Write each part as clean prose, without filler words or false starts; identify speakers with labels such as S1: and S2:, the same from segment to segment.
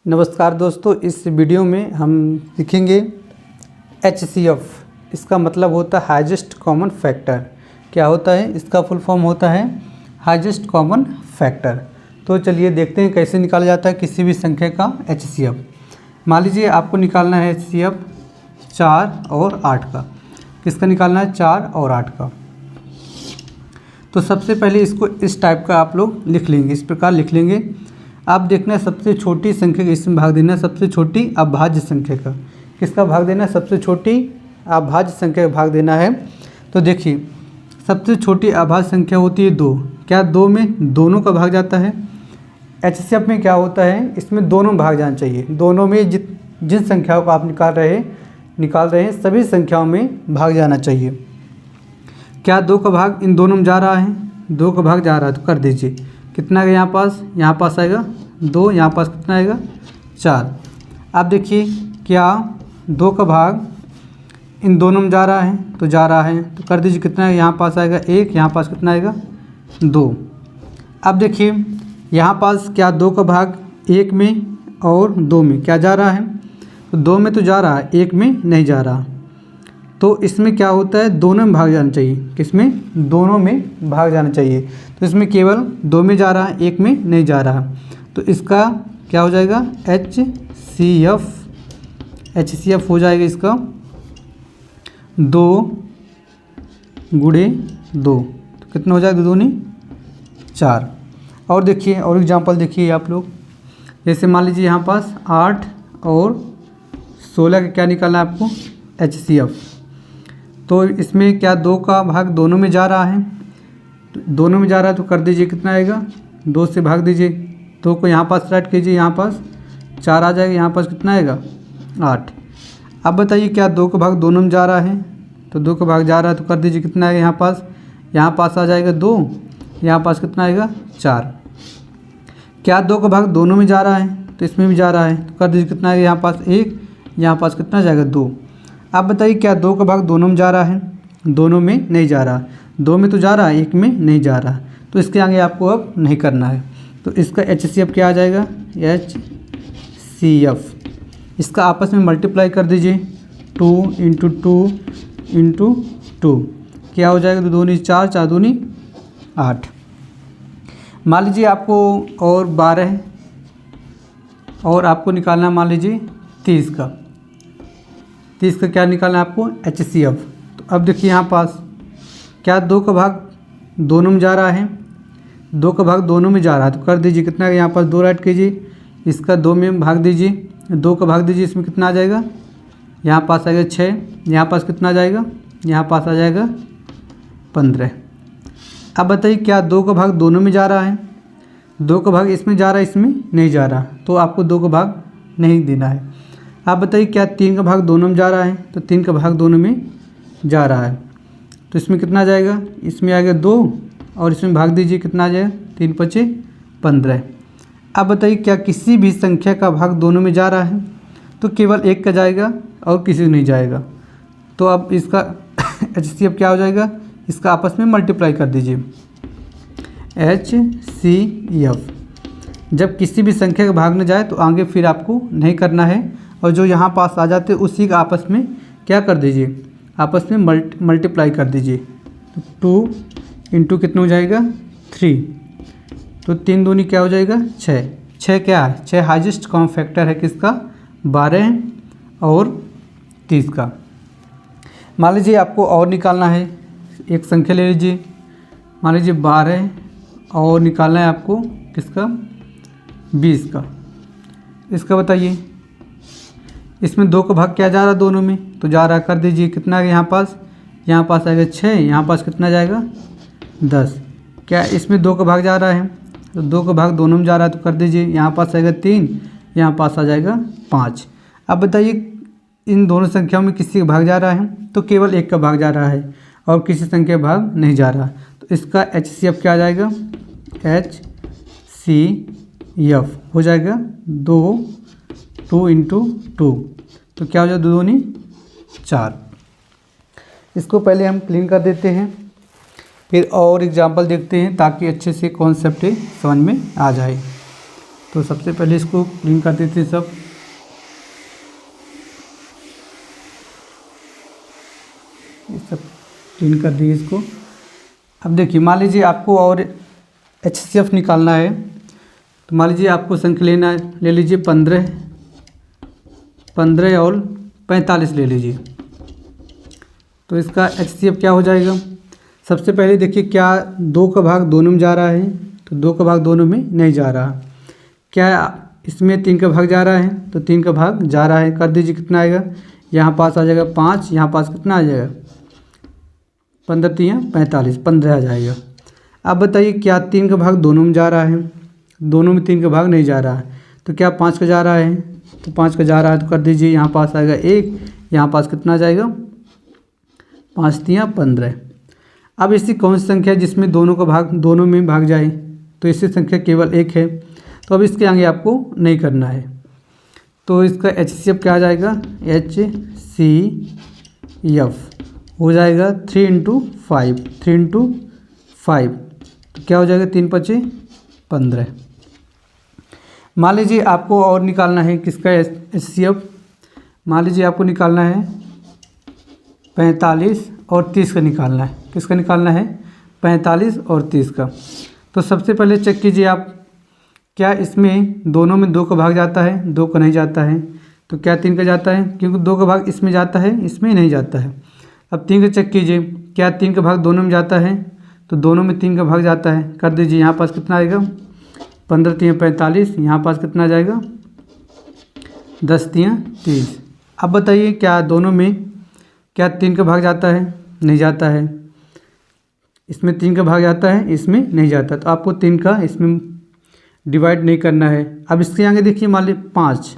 S1: नमस्कार दोस्तों, इस वीडियो में हम सीखेंगे HCF। इसका मतलब होता है हाईएस्ट कॉमन फैक्टर। क्या होता है? इसका फुल फॉर्म होता है हाईएस्ट कॉमन फैक्टर। तो चलिए देखते हैं कैसे निकाला जाता है किसी भी संख्या का HCF। मान लीजिए आपको निकालना है HCF 4 और 8 का। किसका निकालना है? 4 और 8 का। तो सबसे पहले इसको इस टाइप का आप लोग लिख लेंगे, इस प्रकार लिख लेंगे। आप देखना है सबसे छोटी संख्या का इसमें भाग देना है, सबसे छोटी अभाज्य संख्या का। किसका भाग देना है? सबसे छोटी अभाज्य संख्या का भाग देना है। तो देखिए सबसे छोटी अभाज्य संख्या होती है 2। क्या 2 में दोनों का भाग जाता है? HCF में क्या होता है, इसमें दोनों भाग जाना चाहिए। दोनों में जिन संख्याओं को आप निकाल रहे हैं सभी संख्याओं में भाग जाना चाहिए। क्या 2 का भाग इन दोनों में जा रहा है? 2 का भाग जा रहा है, तो कर दीजिए। कितना आएगा यहाँ पास आएगा 2, यहाँ पास कितना आएगा 4। अब देखिए क्या 2 का भाग इन दोनों में जा रहा है? तो जा रहा है, तो कर दीजिए। कितना है? यहाँ पास आएगा 1, यहाँ पास कितना आएगा 2। अब देखिए यहाँ पास क्या 2 का भाग 1 में और 2 में क्या जा रहा है? तो 2 में तो जा रहा है, 1 में नहीं जा रहा। तो इसमें क्या होता है, दोनों में भाग जाना चाहिए। किसमें? दोनों में भाग जाना चाहिए। तो इसमें केवल 2 में जा रहा है, 1 में नहीं जा रहा। तो इसका क्या हो जाएगा? HCF हो जाएगा इसका 2 गुणे 2। तो कितना हो जाएगा? 2 दूनी 4। और देखिए और एग्जांपल देखिए आप लोग। जैसे मान लीजिए यहाँ पास 8 और 16 का क्या निकालना है आपको? HCF। तो इसमें क्या 2 का भाग दोनों में जा रहा है? तो दोनों में जा रहा है, तो कर दीजिए। कितना आएगा? 2 से भाग दीजिए। 2 को यहाँ पास राइट कीजिए, यहाँ पास 4 आ जाएगा, यहाँ पास कितना आएगा 8। अब बताइए क्या 2 का भाग दोनों में जा रहा है? तो 2 का भाग जा रहा है, तो कर दीजिए। कितना आएगा? यहाँ पास आ जाएगा 2, यहाँ पास कितना आएगा 4। क्या 2 का भाग दोनों में जा रहा है? तो इसमें भी जा रहा है, तो कर दीजिए। कितना आएगा? यहाँ पास 1, यहाँ पास कितना जाएगा 2। अब बताइए क्या 2 का भाग दोनों में जा रहा है? दोनों में नहीं जा रहा। 2 में तो जा रहा है, 1 में नहीं जा रहा। तो इसके आगे आपको अब नहीं करना है। तो इसका HCF क्या आ जाएगा? HCF। इसका आपस में मल्टीप्लाई कर दीजिए। 2 × 2 × 2 क्या हो जाएगा? 2 दूनी 4, 4 दूनी 8। मान लीजिए आपको और 12 और आपको निकालना मान लीजिए 30 का। 30 का क्या निकालना है आपको? HCF। तो अब देखिए यहाँ पास क्या 2 का भाग दोनों में जा रहा है? 2 का भाग दोनों में जा रहा है, तो कर दीजिए। कितना है? यहाँ पास 2 राइट कीजिए, इसका 2 में भाग दीजिए। 2 का भाग दीजिए, इसमें कितना आ जाएगा? यहाँ पास आएगा 6, यहाँ पास कितना आ जाएगा? यहाँ पास आ जाएगा 15। अब बताइए क्या 2 का भाग दोनों में जा रहा है? 2 का भाग इसमें जा रहा है, इसमें नहीं जा रहा, तो आपको 2 का भाग नहीं देना है। आप बताइए क्या 3 का भाग दोनों में जा रहा है? तो 3 का भाग दोनों में जा रहा है, तो इसमें कितना जाएगा? इसमें आएगा 2 और इसमें भाग दीजिए। कितना आ जाएगा? 3 × 5 = 15। अब बताइए क्या किसी भी संख्या का भाग दोनों में जा रहा है? तो केवल एक का जाएगा और किसी नहीं जाएगा। तो अब इसका HCF क्या हो जाएगा? इसका आपस में मल्टीप्लाई कर दीजिए। HCF। जब किसी भी संख्या का भाग न जाए तो आगे फिर आपको नहीं करना है, और जो यहाँ पास आ जाते हैं उसी का आपस में क्या कर दीजिए? आपस में मल्टीप्लाई कर दीजिए। तो 2 × कितना हो जाएगा 3। तो 3 दूनी क्या हो जाएगा 6। 6 क्या है? 6 हाईएस्ट कॉमन फैक्टर है किसका? 12 और 30 का। मान लीजिए आपको और निकालना है, एक संख्या ले लीजिए। मान लीजिए 12 और निकालना है आपको किसका? 20 का। इसका बताइए। इसमें 2 का भाग क्या जा रहा है? दोनों में तो जा रहा है, कर दीजिए। कितना आएगा? यहाँ पास आएगा 6, यहाँ पास कितना जाएगा 10। क्या इसमें 2 का भाग जा रहा है? तो 2 का भाग दोनों में जा रहा है, तो कर दीजिए। यहाँ पास आएगा 3, यहाँ पास आ जाएगा 5। अब बताइए इन दोनों संख्याओं में किसी का भाग जा रहा है? तो केवल एक का भाग जा रहा है और किसी संख्या का भाग नहीं जा रहा। तो इसका HCF क्या आ जाएगा? HCF हो जाएगा 2 × 2। तो क्या हो जाएगा? 2 दूनी 4। इसको पहले हम क्लीन कर देते हैं, फिर और एग्जाम्पल देखते हैं ताकि अच्छे से कॉन्सेप्ट समझ में आ जाए। तो सबसे पहले इसको क्लीन कर देते हैं सब। ये सब क्लीन कर दिए इसको। अब देखिए, मान लीजिए आपको और HCF निकालना है, तो मान लीजिए आपको संख्या लेना है, ले लीजिए 15 और 45 ले लीजिए। तो इसका HCF क्या हो जाएगा? सबसे पहले देखिए, क्या 2 का भाग दोनों में जा रहा है? तो 2 का भाग दोनों में नहीं जा रहा। क्या इसमें 3 का भाग जा रहा है? तो 3 का भाग जा रहा है। कर दीजिए, कितना आएगा? यहाँ पास आ जाएगा 5, यहाँ पास कितना आ जाएगा? 15 3 45, 15 आ जाएगा। अब बताइए, क्या 3 का भाग दोनों में जा रहा है? दोनों में 3 का भाग नहीं जा रहा है। तो क्या 5 का जा रहा है? तो 5 का जा रहा है, तो कर दीजिए, यहाँ पास आएगा 1, यहाँ पास कितना आ जाएगा? 5 3 15। अब ऐसी कौन सी संख्या है जिसमें दोनों का भाग दोनों में भाग जाए? तो इससे संख्या केवल 1 है। तो अब इसके आगे आपको नहीं करना है। तो इसका HCF क्या आ जाएगा? HCF हो जाएगा 3 × 5, 3 × 5, तो क्या हो जाएगा? 3 5 15। मान लीजिए आपको और निकालना है किसका HCF। मान लीजिए आपको निकालना है 45 और 30 का निकालना है। किसका निकालना है? 45 और 30 का। तो सबसे पहले चेक कीजिए आप, क्या इसमें दोनों में 2 का भाग जाता है? 2 का नहीं जाता है। तो क्या 3 का जाता है? क्योंकि 2 का भाग इसमें जाता है, इसमें नहीं जाता है। अब 3 का चेक कीजिए, क्या 3 का भाग दोनों में जाता है? तो दोनों में 3 का भाग जाता है। कर दीजिए, यहाँ पास कितना आएगा? 15 3 45, यहाँ पास कितना आ जाएगा? 10 3 30। अब बताइए, क्या दोनों में क्या 3 का भाग जाता है? नहीं जाता है। इसमें 3 का भाग जाता है, इसमें नहीं जाता। तो आपको 3 का इसमें डिवाइड नहीं करना है। अब इसके आगे देखिए, मान लीजिए 5,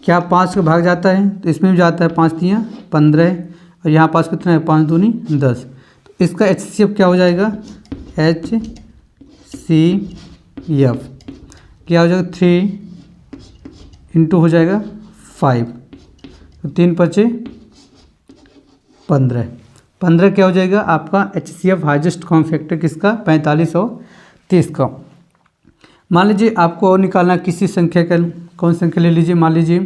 S1: क्या 5 का भाग जाता है? तो इसमें भी जाता है। 5 3 15 और यहाँ पास कितना है? 5 दूनी 10। तो इसका HCF क्या हो जाएगा? HCF क्या हो जाएगा? 3 × हो जाएगा 5, तो 3 5 15। 15 क्या हो जाएगा आपका HCF हाईएस्ट कॉमन फैक्टर किसका? 45 और 30 का। मान लीजिए आपको और निकालना किसी संख्या का, कौन संख्या ले लीजिए? मान लीजिए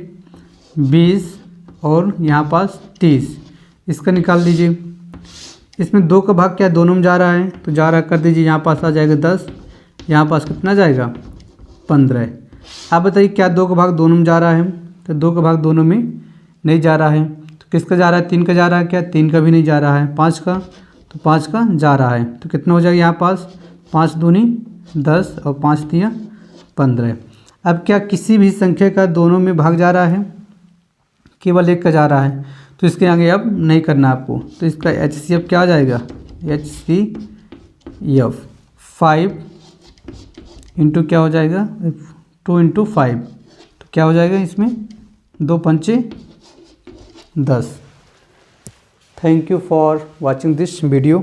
S1: 20 और यहाँ पास 30, इसका निकाल लीजिए। इसमें 2 का भाग क्या दोनों में जा रहा है? तो जा रहा, कर दीजिए, यहाँ पास आ जाएगा 10, यहाँ पास कितना जाएगा? 15। आप बताइए, क्या 2 का भाग दोनों में जा रहा है? तो 2 का भाग दोनों में नहीं जा रहा है। तो किसका जा रहा है? 3 का जा रहा है। क्या 3 का भी नहीं जा रहा है? 5 का, तो 5 का जा रहा है। तो कितना हो जाएगा यहाँ पास? 5 दूनी 10 और 5 3 15। अब क्या किसी भी संख्या का दोनों में भाग जा रहा है? केवल 1 का जा रहा है। तो इसके आगे अब नहीं करना आपको। तो इसका HCF क्या आ जाएगा? HCF 5 × क्या हो जाएगा? 2 × 5, तो क्या हो जाएगा इसमें? 2 5 10। Thank you for watching this video.